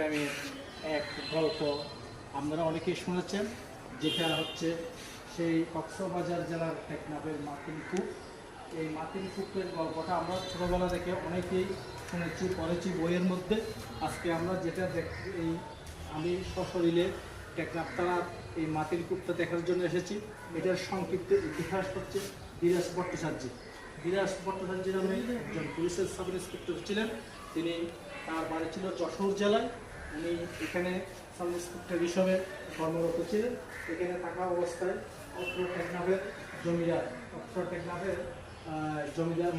আমি এক গল্প আপনারা অনেকেই শুনেছেন, যেটা হচ্ছে সেই কক্সবাজার জেলার টেকনাফের মাতিন কূপ। এই মাতিন কূপের গল্পটা আমরা ছোটোবেলা থেকে অনেকেই শুনেছি, পড়েছি বইয়ের মধ্যে। আজকে আমরা যেটা আমি সশরীরে টেকনাফ থানার এই মাতিন কূপটা দেখার জন্য এসেছি। এটার সংক্ষিপ্ত ইতিহাস হচ্ছে ধীরাজ ভট্টাচার্য। ধীরাজ ভট্টাচার্য নামে একজন পুলিশের সাব ইন্সপেক্টর ছিলেন। তার বাড়ি ছিল যশোর জেলায়। উনি এখানে সাব ইন্সপেক্টর হিসাবে কর্মরত ছিলেন। এখানে থাকা অবস্থায় টেকনাফের জমিদার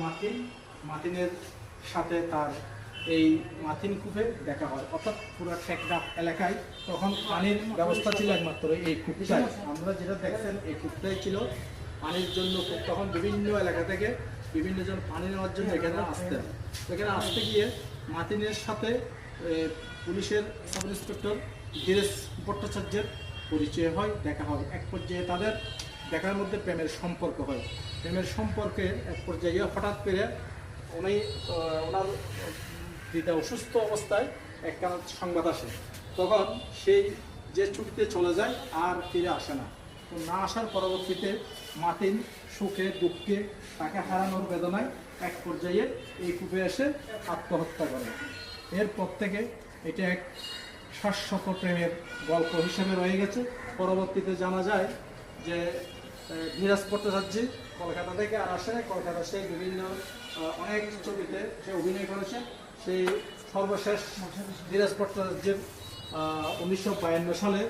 মাতিনের সাথে তার এই মাতিন কূপে দেখা হয়। অর্থাৎ পুরো টেকনাফ এলাকায় তখন পানির ব্যবস্থা ছিল একমাত্র এই কূপটাই। আমরা যেটা দেখছেন এই কূপটাই ছিল পানির জন্য। তখন বিভিন্ন এলাকা থেকে বিভিন্ন জন পানি নেওয়ার জন্য এখানে আসতেন। এখানে আসতে গিয়ে মাতিনের সাথে পুলিশের সাব ইন্সপেক্টর ধীরেশ ভট্টাচার্যের পরিচয় হয়, দেখা হয়। এক পর্যায়ে তাদের দেখার মধ্যে প্রেমের সম্পর্ক হয়। প্রেমের সম্পর্কের এক পর্যায়ে হঠাৎ করে ওনার দিদা অসুস্থ অবস্থায় একখানা সংবাদ আসে। তখন সেই যে ছুটিতে চলে যায় আর ফিরে আসে না। তো না আসার পরবর্তীতে মাতিন সুখে দুঃখে তাকে হারানোর বেদনায় এক পর্যায়ে এই কূপে এসে আত্মহত্যা করে। এরপর থেকে এটা এক শাশ্বত প্রেমের গল্প হিসেবে রয়ে গেছে। পরবর্তীতে জানা যায় যে ধীরাজ ভট্টাচার্য কলকাতা থেকে আর আসে, কলকাতা সে বিভিন্ন অনেক ছবিতে সে অভিনয় করেছে। সেই সর্বশেষ ধীরাজ ভট্টাচার্যের 1952 সালে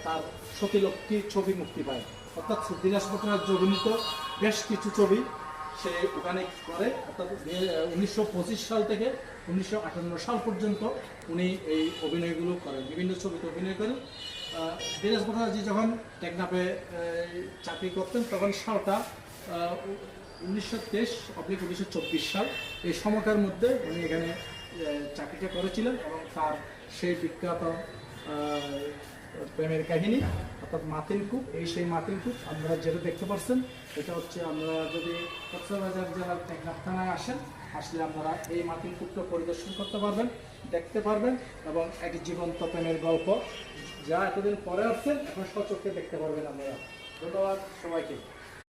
তার সতীলক্ষ্মী ছবি মুক্তি পায়। অর্থাৎ ধীরাজ ভট্টাচার্য অভিনীত বেশ কিছু ছবি সে ওখানে করে। অর্থাৎ 1925 সাল থেকে 1958 সাল পর্যন্ত উনি এই অভিনয়গুলো করেন, বিভিন্ন ছবিতে অভিনয় করেন। ধীরাজ ভট্টাচার্য যখন টেকনাফে চাকরি করতেন তখন সালটা 1923-1924 সাল। এই সময়কার মধ্যে উনি এখানে চাকরিটা করেছিলেন এবং তার সেই বিখ্যাত প্রেমের কাহিনী অর্থাৎ মাতিন কূপ। সেই মাতিন কূপ আমরা যেটা দেখতে পাচ্ছেন, এটা হচ্ছে আমরা যদি কক্সবাজার জেলার টেকনাফ থানায় আসলে আপনারা এই মাতিন কূপটা পরিদর্শন করতে পারবেন, দেখতে পারবেন এবং এক জীবন্ত প্রেমের গল্প যা এতদিন পরে আসছেন এখন সচক্ষে দেখতে পারবেন আপনারা। ধন্যবাদ সবাইকে।